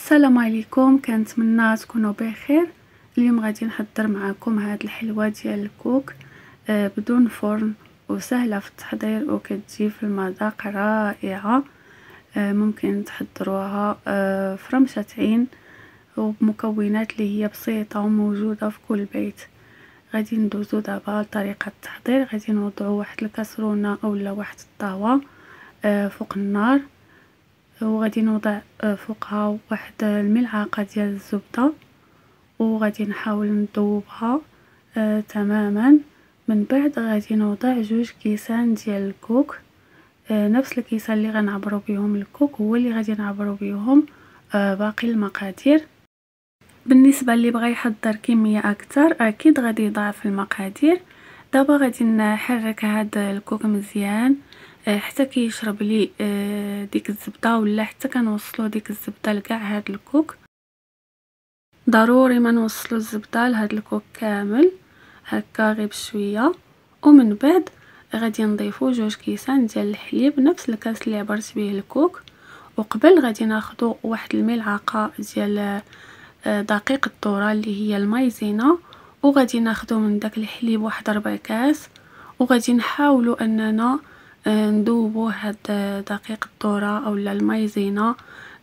السلام عليكم، كنتمنى تكونوا بخير. اليوم غادي نحضر معكم هاد الحلوه ديال الكوك بدون فرن وسهله في التحضير وكتجي في المذاق رائعه. ممكن تحضروها في رمشة عين وبمكونات اللي هي بسيطه وموجوده في كل بيت. غادي ندوزو دابا لطريقه التحضير. غادي نوضعوا واحد الكاسرونه اولا واحد الطاوه فوق النار، وغادي نوضع فوقها واحد الملعقه ديال الزبده، وغادي نحاول نذوبها تماما. من بعد غادي نوضع 2 كيسان ديال الكوك، نفس الكيسان اللي غنعبروا بهم الكوك هو اللي غادي نعبروا بهم باقي المقادير. بالنسبه اللي بغى يحضر كميه اكثر اكيد غادي يضاعف المقادير. دابا غادي نحرك هذا الكوك مزيان حتى كيشرب لي ديك الزبده، ولا حتى كنوصلوا ديك الزبده لكاع هذا الكوك. ضروري ما نوصلوا الزبده لهذا الكوك كامل، هكا غير بشويه. ومن بعد غادي نضيفوا 2 كيسان ديال الحليب، نفس الكاس اللي عبرت به الكوك. وقبل غادي ناخذوا واحد الملعقه ديال دقيق الذره اللي هي المايزينا، وغادي ناخذوا من داك الحليب واحد 4 كاس، وغادي نحاولوا اننا نذوبوا هاد دقيق الذره اولا المايزينا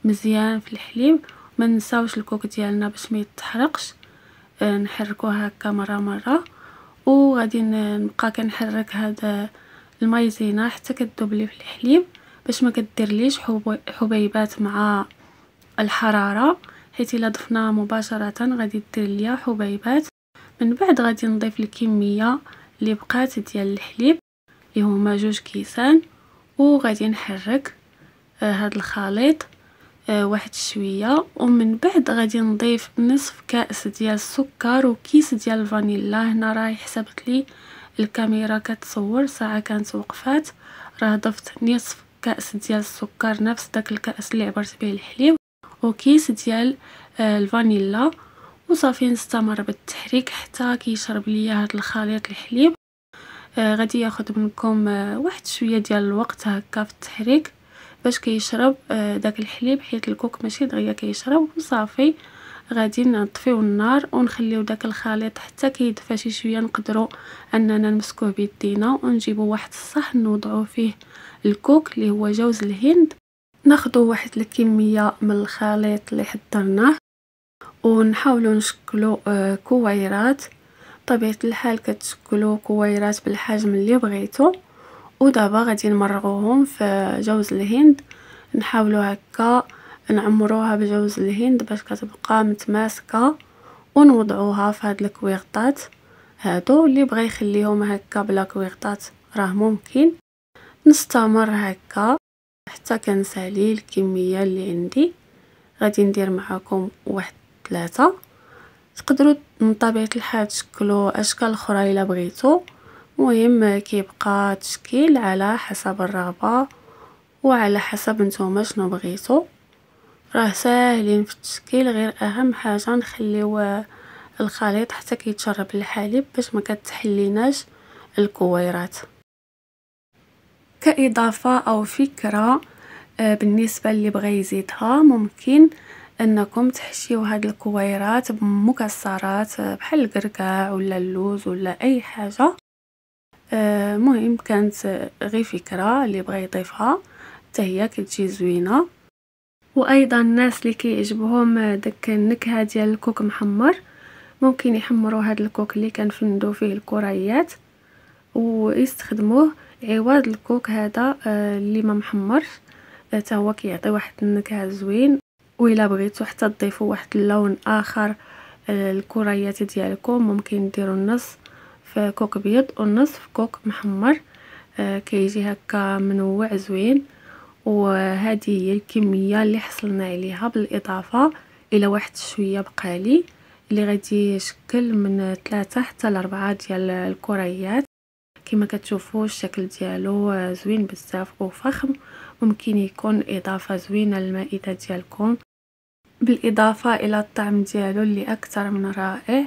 مزيان في الحليب. ما نساوش الكوك ديالنا باش ما يتحرقش، نحركوه هكا مره وغادي نبقى كنحرك هاد المايزينا حتى كتذوب لي في الحليب باش ما كديرليش حبيبات مع الحراره، حيت الا ضفناها مباشره غادي دير ليا حبيبات. من بعد غادي نضيف الكميه اللي بقات ديال الحليب اللي هما 2 كيسان، وغادي نحرك هاد الخليط واحد شويه. ومن بعد غادي نضيف نصف كاس ديال السكر وكيس ديال الفانيلا. هنا راه حسبت لي الكاميرا كتصور ساعه كانت وقفات، راه ضفت نصف كاس ديال السكر نفس داك الكاس اللي عبرت به الحليب وكيس ديال الفانيلا. وصافي نستمر بالتحريك حتى كيشرب ليا هذا الخليط الحليب. غادي ياخذ منكم واحد شويه ديال الوقت هكا في التحريك باش كيشرب داك الحليب، حيت الكوك ماشي دغيا كيشرب. وصافي غادي نطفيو النار ونخليو داك الخليط حتى كيدفى شي شويه، نقدروا اننا نمسكوه بيدينا ونجيبوا واحد الصحن نوضعوا فيه الكوك اللي هو جوز الهند. ناخذوا واحد الكميه من الخليط اللي حضرناه ونحاولوا نشكلوا كويرات. بطبيعه الحال كتشكلوا كويرات بالحجم اللي بغيتو. ودابا غادي نمرغوهم في جوز الهند، نحاولوا هكا نعمروها بجوز الهند باش كتبقى متماسكه، ونوضعوها في هاد الكويغطات هادو. اللي بغى يخليهم هكا بلا كويغطات راه ممكن. نستمر هكا حتى كنسالي الكميه اللي عندي. غادي ندير معكم واحد 3. تقدروا من طبيعه الحال تشكلوا اشكال اخرى الا بغيتو، المهم كيبقى تشكيل على حسب الرغبه وعلى حسب نتوما شنو بغيتو. راه ساهلين في التشكيل، غير اهم حاجه نخليو الخليط حتى كيتشرب الحليب باش ما كتحليناش الكويرات. كاضافه او فكره بالنسبه اللي بغى يزيدها، ممكن انكم تحشيو هاد الكويرات بمكسرات بحال الكركاع ولا اللوز ولا اي حاجه. مهم كانت غير فكره، اللي بغى يضيفها حتى هي كتجي زوينه. وايضا الناس اللي كيعجبهم داك النكهه ديال الكوك محمر ممكن يحمروا هاد الكوك اللي كنفندو فيه الكريات ويستخدموه عوض الكوك هذا اللي ما محمرش، حتى هو كيعطي واحد النكهه زوين. وإلا بغيتو حتى تضيفوا واحد اللون اخر الكريات ديالكم، ممكن ديروا النص في كوك بيض والنص في كوك محمر، كيجي هكا منوع زوين. وهذه هي الكميه اللي حصلنا عليها، بالاضافه الى واحد شويه بقالي اللي غادي يشكل من 3 حتى ل 4 ديال الكريات. كما كتشوفوا الشكل ديالو زوين بزاف وفخم، ممكن يكون اضافه زوينه للمائده ديالكم، بالاضافه الى الطعم ديالو اللي اكثر من رائع.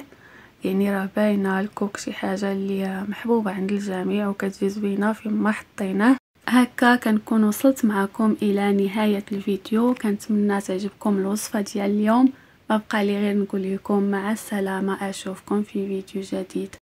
يعني راه باينه الكوك شي حاجه اللي محبوبه عند الجميع وكتجي زوينه فيما حطيناه. هكا كنكون وصلت معكم الى نهاية الفيديو. كنتمنى تعجبكم الوصفة ديال اليوم. ما بقى لي غير نقول لكم مع السلامة، اشوفكم في فيديو جديد.